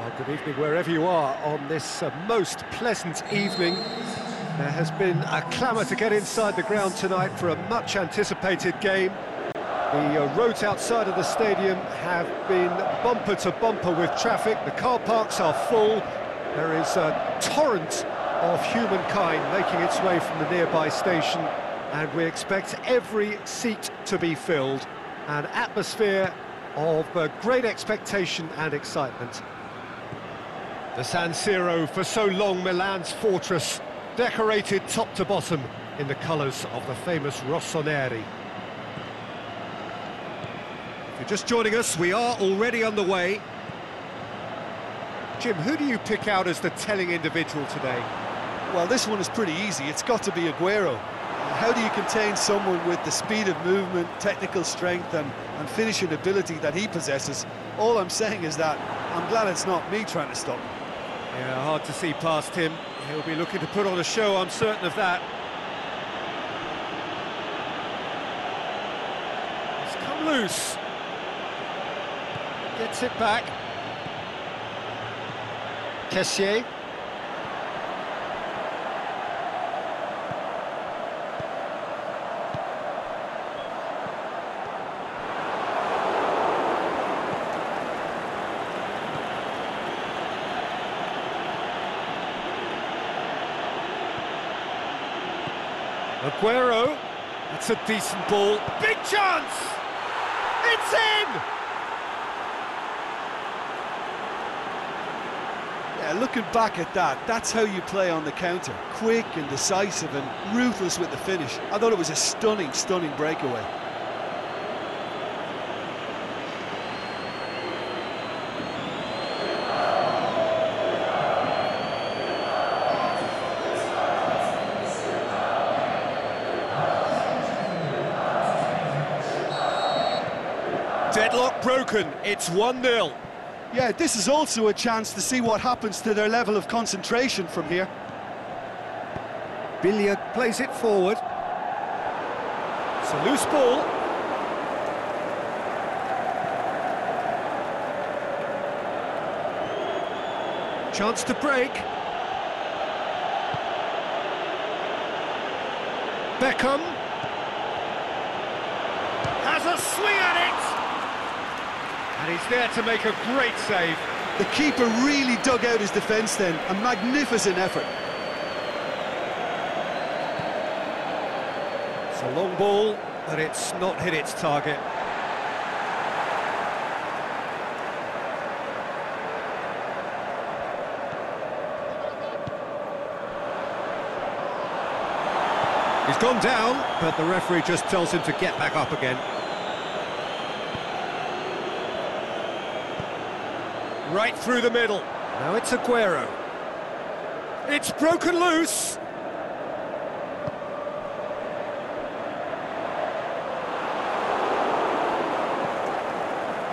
Well, good evening wherever you are on this most pleasant evening. There has been a clamour to get inside the ground tonight for a much-anticipated game. The roads outside of the stadium have been bumper to bumper with traffic. The car parks are full. There is a torrent of humankind making its way from the nearby station, and we expect every seat to be filled. An atmosphere of great expectation and excitement. The San Siro, for so long Milan's fortress, decorated top to bottom in the colours of the famous Rossoneri. If you're just joining us, we are already underway. Jim, who do you pick out as the telling individual today? Well, this one is pretty easy. It's got to be Aguero. How do you contain someone with the speed of movement, technical strength and finishing ability that he possesses? All I'm saying is that I'm glad it's not me trying to stop him. Yeah, hard to see past him. He'll be looking to put on a show, I'm certain of that. He's come loose. Gets it back. Kessié. Aguero, that's a decent ball, big chance! It's in! Yeah, looking back at that, that's how you play on the counter. Quick and decisive and ruthless with the finish. I thought it was a stunning, stunning breakaway. Deadlock broken, it's 1-0. Yeah, this is also a chance to see what happens to their level of concentration from here. Billiard plays it forward. It's a loose ball. Chance to break. Beckham. Has a swing at it! And he's there to make a great save. The keeper really dug out his defence then. A magnificent effort. It's a long ball, but it's not hit its target. He's gone down, but the referee just tells him to get back up again. Right through the middle. Now it's Aguero. It's broken loose.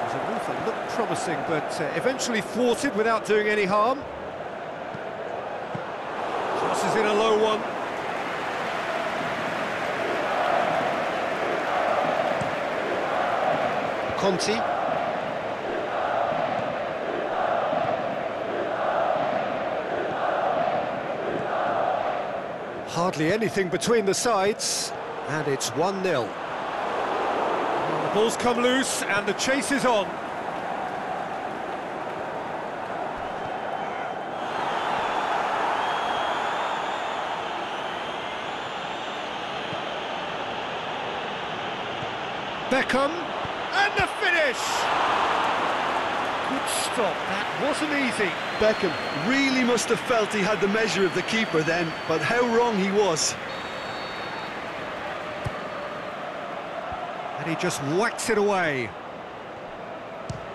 There's a move that looked promising, but eventually thwarted without doing any harm. Crosses in a low one. Conti. Hardly anything between the sides, and it's 1-0. The ball's come loose, and the chase is on. Beckham, and the finish! Good stop, that wasn't easy. Beckham really must have felt he had the measure of the keeper then, but how wrong he was. And he just whacks it away.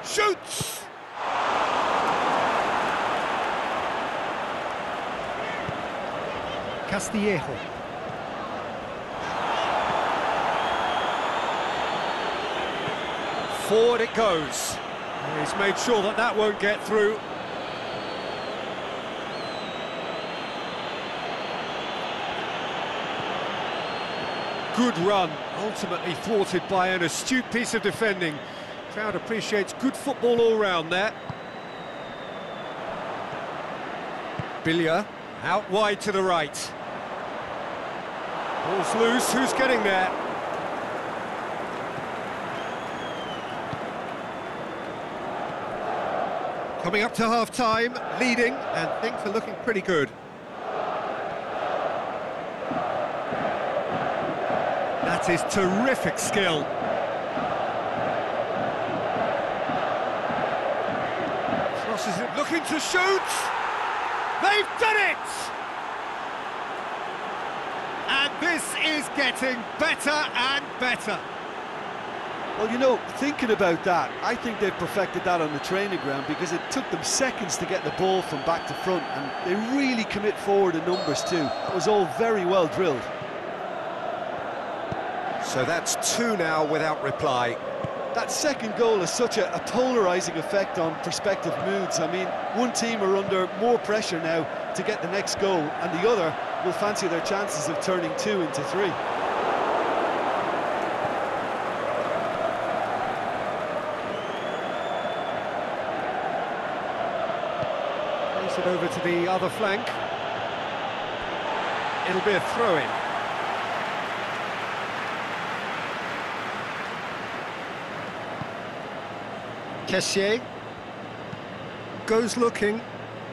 Shoots! Castillejo. Forward it goes. He's made sure that that won't get through. Good run, ultimately thwarted by an astute piece of defending. Crowd appreciates good football all round there. Billia, out wide to the right. Ball's loose, who's getting there? Coming up to half-time, leading, and things are looking pretty good. That is terrific skill. Crosses it, looking to shoot! They've done it! And this is getting better and better. Well, you know, thinking about that, I think they've perfected that on the training ground because it took them seconds to get the ball from back to front, and they really commit forward in numbers too. That was all very well drilled. So that's 2 now without reply. That second goal has such a polarising effect on prospective moods. I mean, one team are under more pressure now to get the next goal, and the other will fancy their chances of turning 2 into 3. Place it over to the other flank. It'll be a throw-in. Kessié goes looking.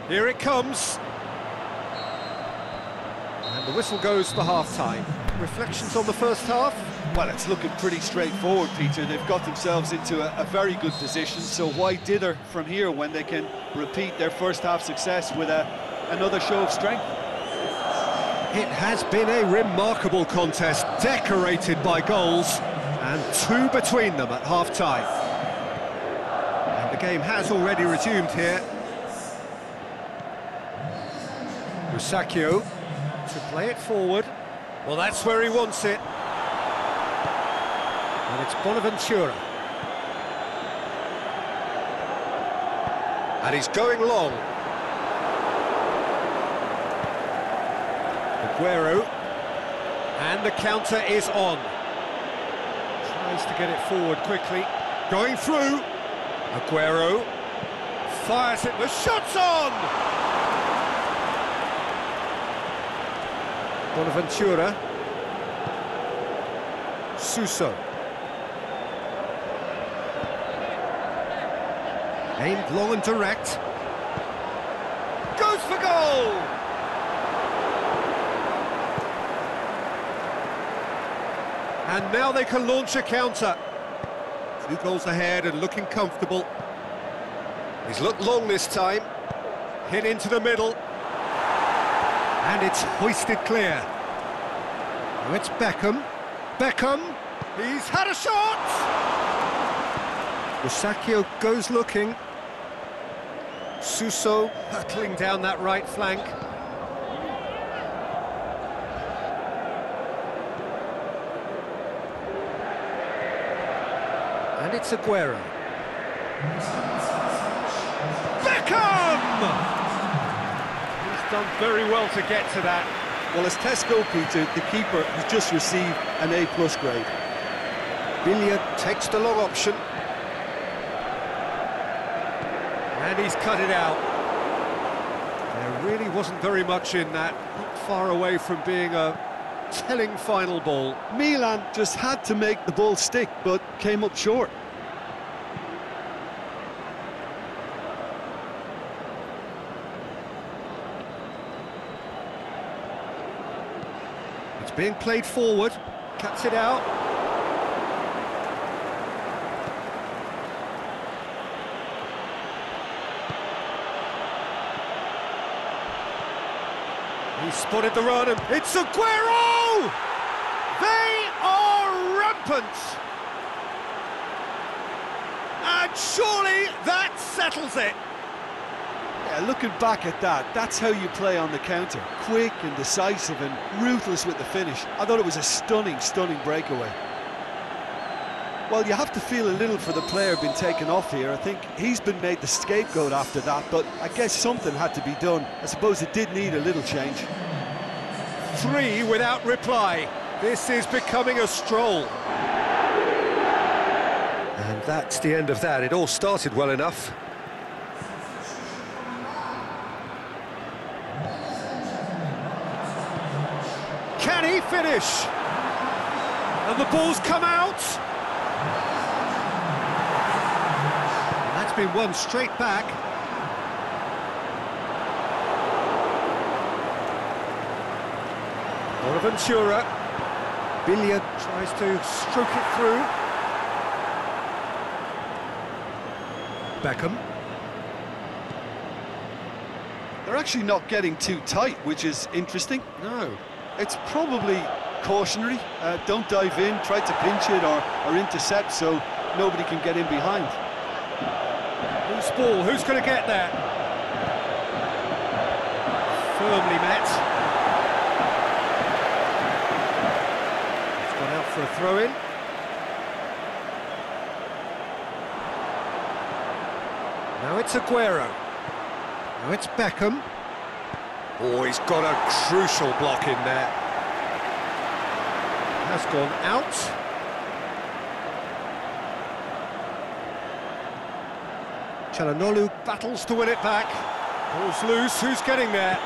Here it comes. And the whistle goes for half-time. Reflections on the first half? Well, it's looking pretty straightforward, Peter. They've got themselves into a very good position, so why dither from here when they can repeat their first half success with another show of strength? It has been a remarkable contest, decorated by goals, and 2 between them at half-time. And the game has already resumed here. Musacchio to play it forward. Well, that's where he wants it. And it's Bonaventura. And he's going long. Aguero. And the counter is on. Tries to get it forward quickly. Going through. Aguero. Fires it. The shot's on! Bonaventura. Suso. Aimed long and direct. Goes for goal! And now they can launch a counter. 2 goals ahead and looking comfortable. He's looked long this time. Hit into the middle. And it's hoisted clear. Now it's Beckham. Beckham! He's had a shot! Musacchio goes looking. Suso hurtling down that right flank. And it's Aguero. Beckham! He's done very well to get to that. Well, as Tesco, Peter, the keeper has just received an A+ grade. Billia takes the long option. And he's cut it out. There really wasn't very much in that, not far away from being a telling final ball. Milan just had to make the ball stick, but came up short. It's being played forward, cuts it out. He spotted the run, and it's Aguero! They are rampant! And surely that settles it. Yeah, looking back at that, that's how you play on the counter. Quick and decisive and ruthless with the finish. I thought it was a stunning, stunning breakaway. Well, you have to feel a little for the player being taken off here. I think he's been made the scapegoat after that, but I guess something had to be done. I suppose it did need a little change. 3 without reply. This is becoming a stroll. And that's the end of that. It all started well enough. Can he finish? And the ball's come out. And that's been won straight back. Bonaventura. Billiard tries to stroke it through. Beckham. They're actually not getting too tight, which is interesting. No. It's probably cautionary. Don't dive in, try to pinch it or intercept so nobody can get in behind. Loose ball, who's going to get there? Firmly met. It's gone out for a throw-in. Now it's Aguero. Now it's Beckham. Oh, he's got a crucial block in there. Has gone out. Çalhanoğlu battles to win it back. Ball's loose, who's getting there?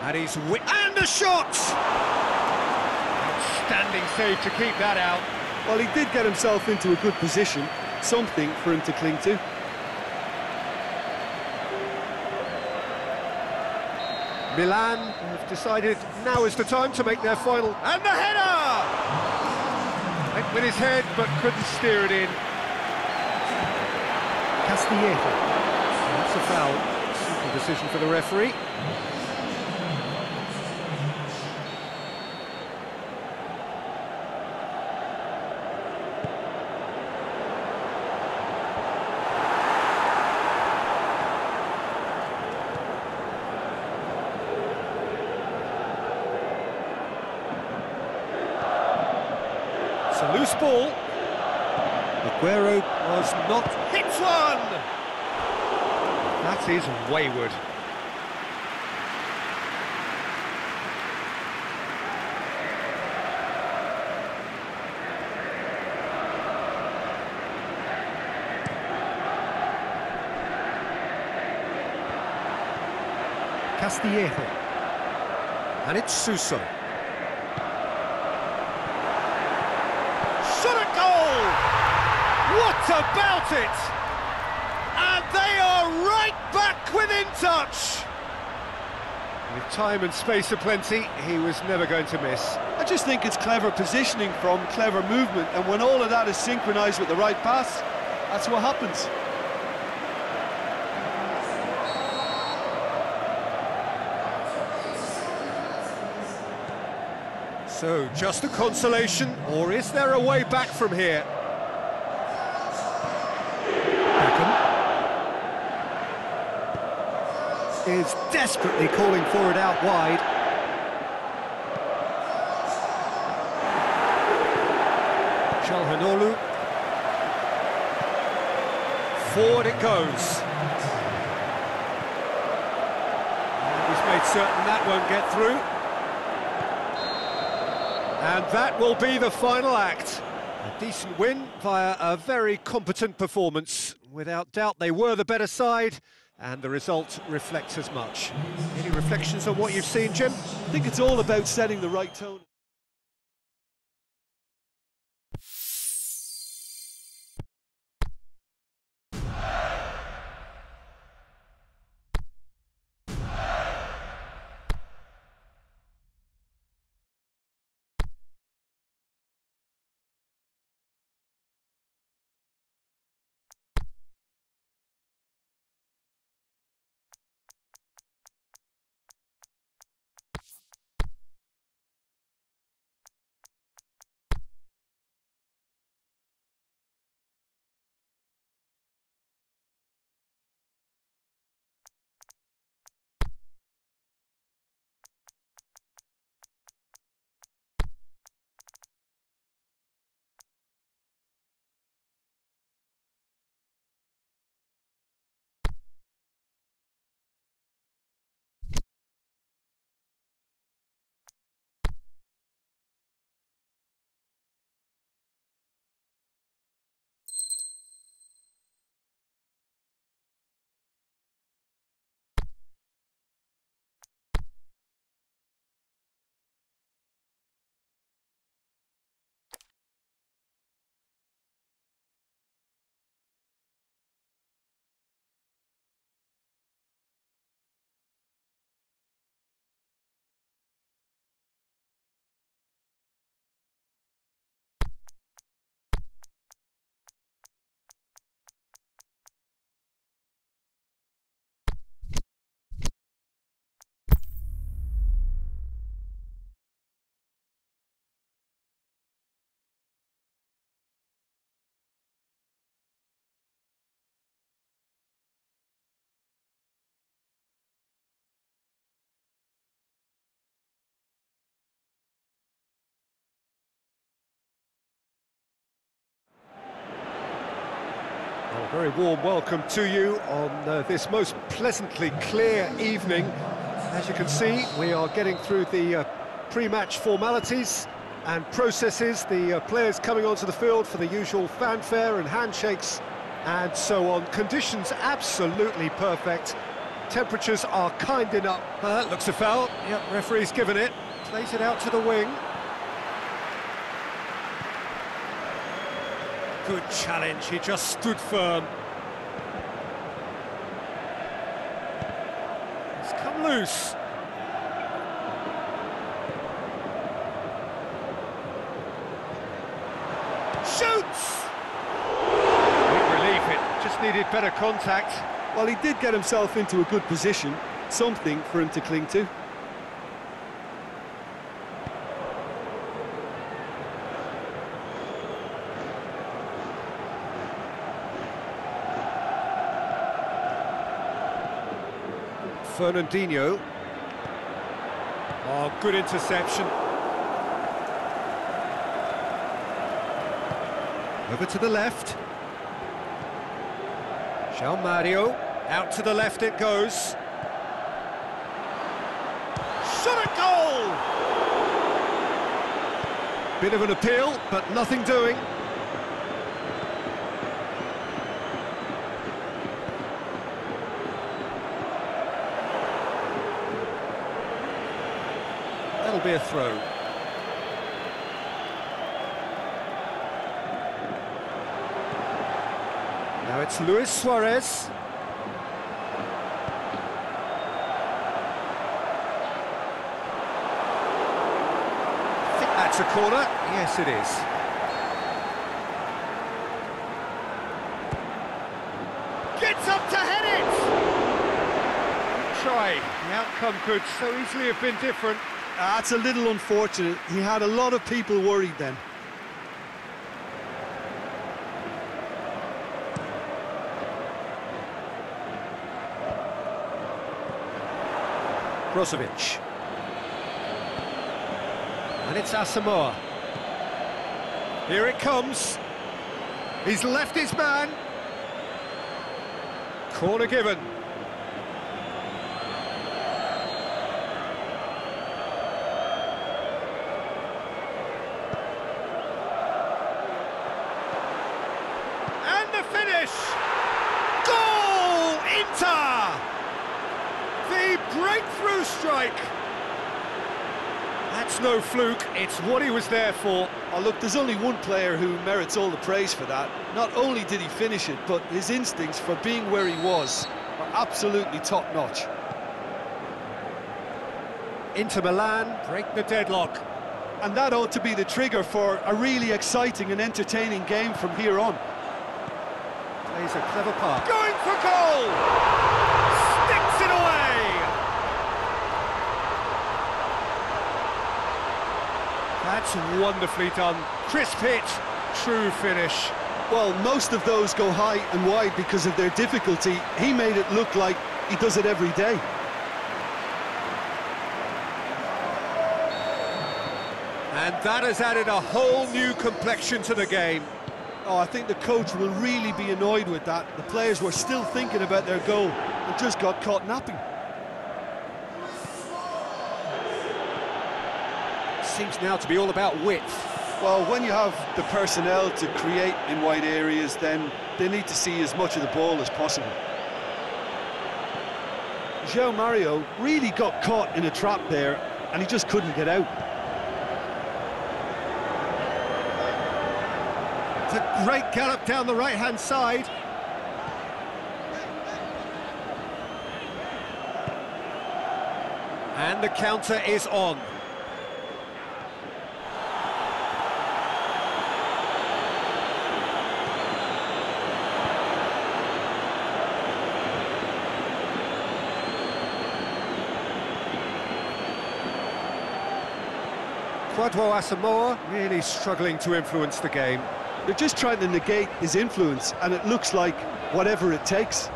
And he's and the shot! Outstanding save to keep that out. Well, he did get himself into a good position, something for him to cling to. Milan have decided now is the time to make their final. And the header! Went with his head, but couldn't steer it in. Castillejo. That's a foul. Simple decision for the referee. It's a loose ball. Aguero was not hits one. That is wayward. Castillejo. And it's Suso. Shot at goal! What about it? And they are right back within touch. With time and space aplenty, he was never going to miss. I just think it's clever positioning from clever movement, and when all of that is synchronised with the right pass, that's what happens. So, just a consolation, or is there a way back from here? Beckham is desperately calling for it out wide. Çalhanoğlu. Forward it goes. He's made certain that won't get through. And that will be the final act. A decent win via a very competent performance. Without doubt, they were the better side, and the result reflects as much. Any reflections on what you've seen, Jim? I think it's all about setting the right tone. A very warm welcome to you on this most pleasantly clear evening. As you can see, we are getting through the pre-match formalities and processes, the players coming onto the field for the usual fanfare and handshakes and so on. Conditions absolutely perfect. Temperatures are kind enough. That looks a foul. Yep, referee's given it. Plays it out to the wing. Good challenge, he just stood firm. It's come loose. Shoots! Big relief, it just needed better contact. Well, he did get himself into a good position, something for him to cling to. Fernandinho. Oh, good interception. Over to the left. João Mario. Out to the left it goes. Shot at goal! Bit of an appeal, but nothing doing. That'll be a throw. Now it's Luis Suarez. I think that's a corner. Yes, it is. Gets up to head it! Good try. The outcome could so easily have been different. That's a little unfortunate. He had a lot of people worried then. Brozovic. And it's Asamoah. Here it comes. He's left his man. Corner given. And the finish! Goal! Inter! The breakthrough strike! That's no fluke, it's what he was there for. Oh, look, there's only one player who merits all the praise for that. Not only did he finish it, but his instincts for being where he was are absolutely top-notch. Inter Milan break the deadlock. And that ought to be the trigger for a really exciting and entertaining game from here on. Plays a clever pass. Going for goal! Sticks it away! That's wonderfully done. Crisp hit, true finish. Well, most of those go high and wide because of their difficulty. He made it look like he does it every day. And that has added a whole new complexion to the game. Oh, I think the coach will really be annoyed with that. The players were still thinking about their goal and just got caught napping. Seems now to be all about width. Well, when you have the personnel to create in wide areas, then they need to see as much of the ball as possible. João Mario really got caught in a trap there, and he just couldn't get out. It's a great gallop down the right-hand side. And the counter is on. Quadro Asamoah really struggling to influence the game. They're just trying to negate his influence, and it looks like whatever it takes.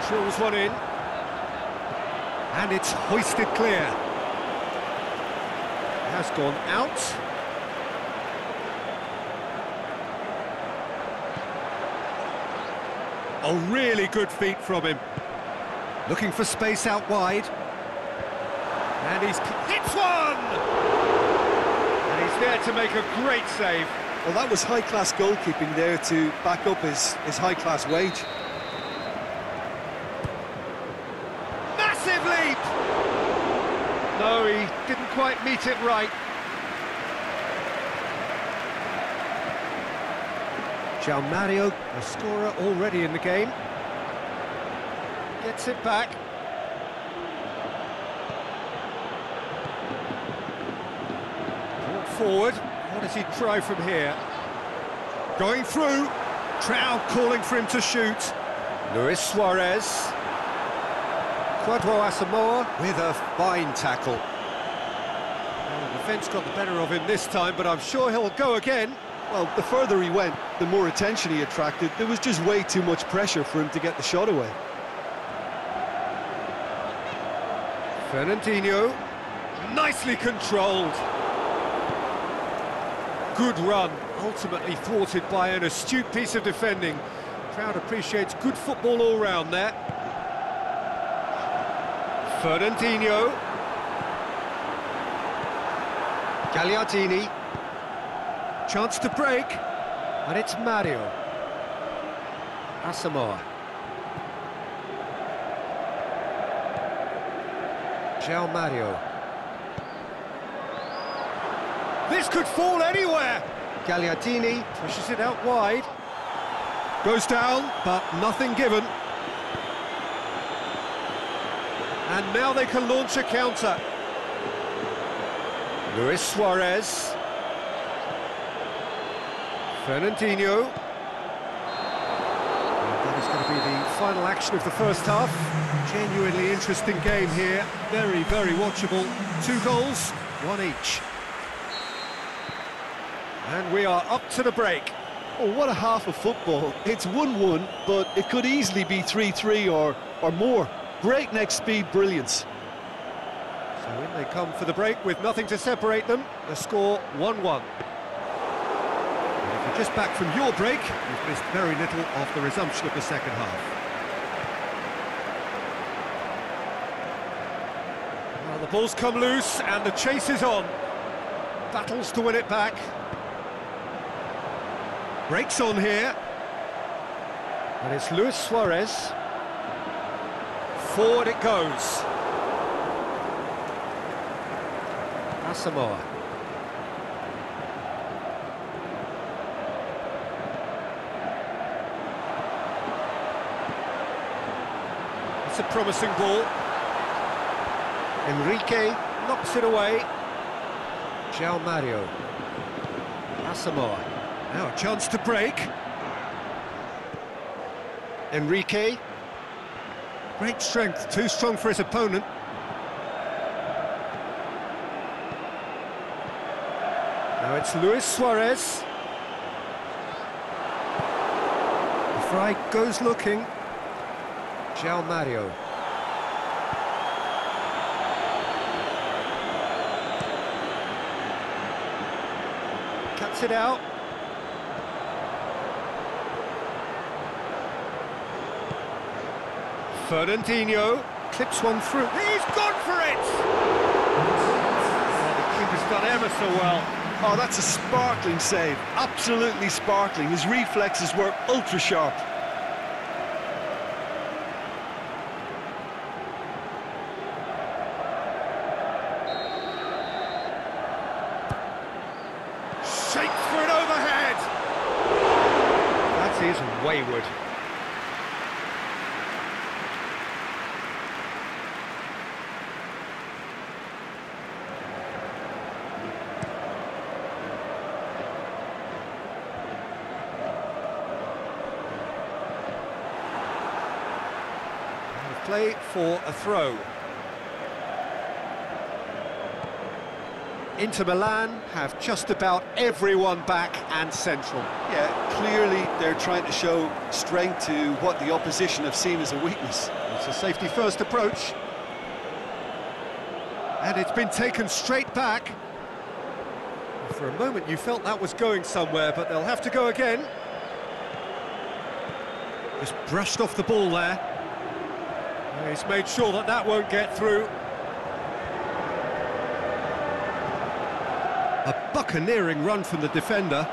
Drills one in. And it's hoisted clear. Has gone out. Oh, really good feet from him. Looking for space out wide. And he's hits one! And he's there to make a great save. Well, that was high-class goalkeeping there to back up his high-class wage. Massive leap! No, he didn't quite meet it right. João Mario, a scorer already in the game. Gets it back. Brought forward. What does he try from here? Going through. Crowd calling for him to shoot. Luis Suarez. Quadro Asamoah with a fine tackle. Well, the defence got the better of him this time, but I'm sure he'll go again. Well, the further he went, the more attention he attracted. There was just way too much pressure for him to get the shot away. Fernandinho, nicely controlled. Good run, ultimately thwarted by an astute piece of defending. Crowd appreciates good football all round there. Fernandinho. Gagliardini. Chance to break, and it's Mario. Asamoah. João Mario. This could fall anywhere! Gagliardini pushes it out wide. Goes down, but nothing given. And now they can launch a counter. Luis Suarez. Fernandinho. And that is going to be the final action of the first half. Genuinely interesting game here. Very, very watchable. 2 goals, 1 each. And we are up to the break. Oh, what a half of football. It's 1-1, but it could easily be 3-3 or more. Breakneck speed brilliance. So in they come for the break with nothing to separate them. The score 1-1. If you're just back from your break, you've missed very little of the resumption of the second half. Well, the ball's come loose and the chase is on. Battles to win it back. Breaks on here. And it's Luis Suarez. Forward it goes. Asamoah. It's a promising ball. Enrique knocks it away. João Mario. Asamoah. Now a chance to break. Enrique. Great strength, too strong for his opponent. Now it's Luis Suarez. The fry goes looking. João Mario. Cuts it out. Fernandinho clips one through. He's gone for it! Oh, the keeper's done ever so well. Oh, that's a sparkling save. Absolutely sparkling. His reflexes were ultra sharp. Shakes for an overhead. That is wayward. Play for a throw. Inter Milan have just about everyone back and central. Yeah, clearly they're trying to show strength to what the opposition have seen as a weakness. It's a safety-first approach. And it's been taken straight back. For a moment you felt that was going somewhere, but they'll have to go again. Just brushed off the ball there. He's made sure that that won't get through. A buccaneering run from the defender.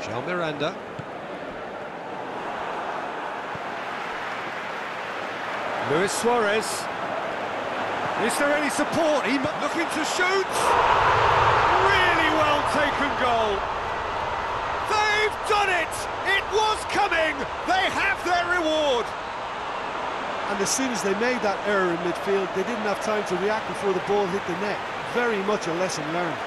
João Miranda. Luis Suarez. Is there any support? He looking to shoot. Really well taken goal. They've done it! It was coming! They have their reward! And as soon as they made that error in midfield, they didn't have time to react before the ball hit the net. Very much a lesson learned.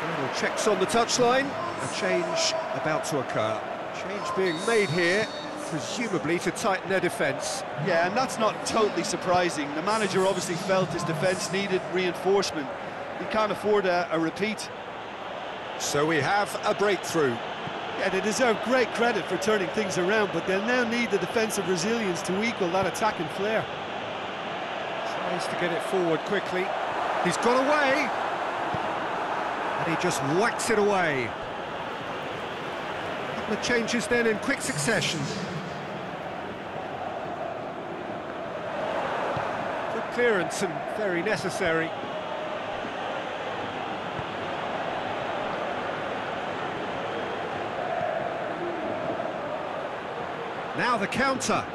Final checks on the touchline. A change about to occur. Change being made here, presumably to tighten their defence. Yeah, and that's not totally surprising. The manager obviously felt his defence needed reinforcement. He can't afford a repeat. So we have a breakthrough. Yeah, they deserve great credit for turning things around, but they'll now need the defensive resilience to equal that attacking flair. Tries to get it forward quickly. He's got away! And he just whacks it away. The changes then in quick succession. Good clearance and very necessary. Now the counter.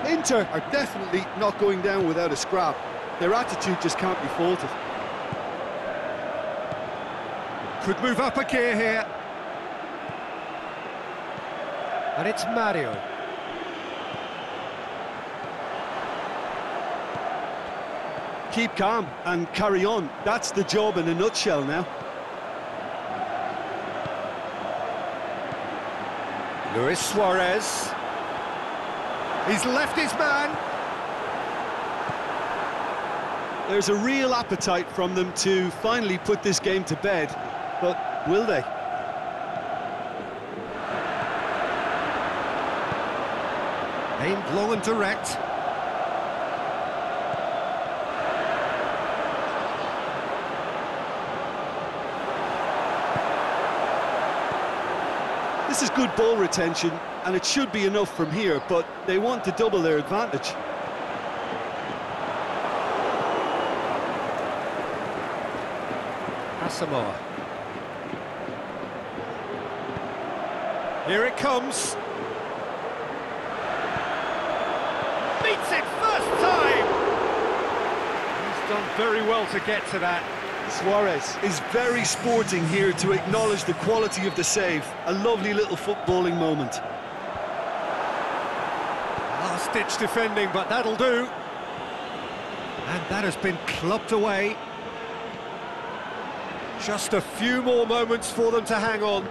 Inter are definitely not going down without a scrap. Their attitude just can't be faulted. Could move up a gear here. And it's Mario. Keep calm and carry on. That's the job in a nutshell now. Luis Suarez. He's left his man. There's a real appetite from them to finally put this game to bed, but will they? Aimed long and direct. This is good ball retention, and it should be enough from here, but they want to double their advantage. Asamoah. Here it comes. Beats it first time! He's done very well to get to that. Suarez is very sporting here to acknowledge the quality of the save. A lovely little footballing moment. Last-ditch defending, but that'll do. And that has been clubbed away. Just a few more moments for them to hang on.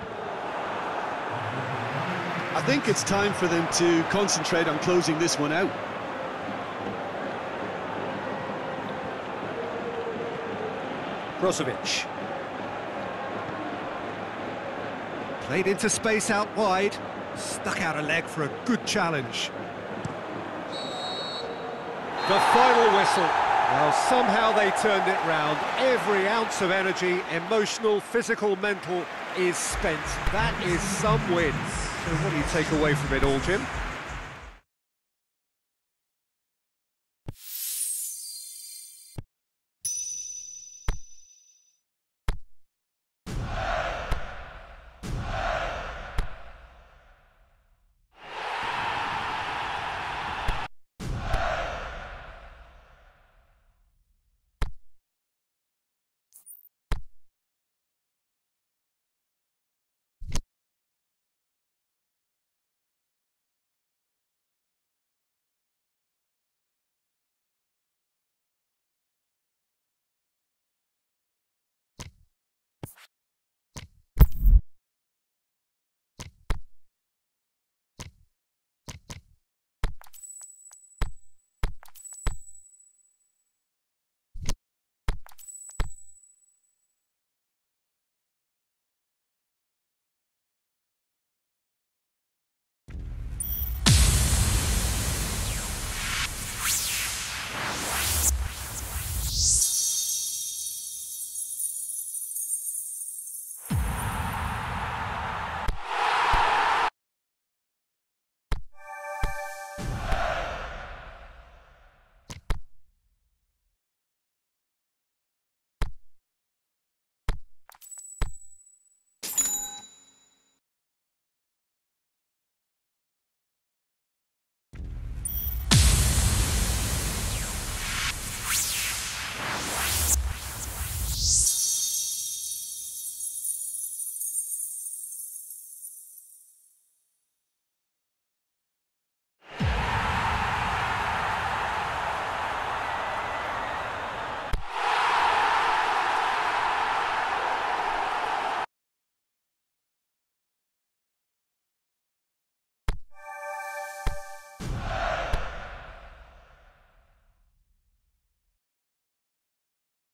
I think it's time for them to concentrate on closing this one out. Brozovic. Played into space out wide. Stuck out a leg for a good challenge. The final whistle. Well, somehow they turned it round. Every ounce of energy, emotional, physical, mental, is spent. That is some win. So what do you take away from it all, Jim?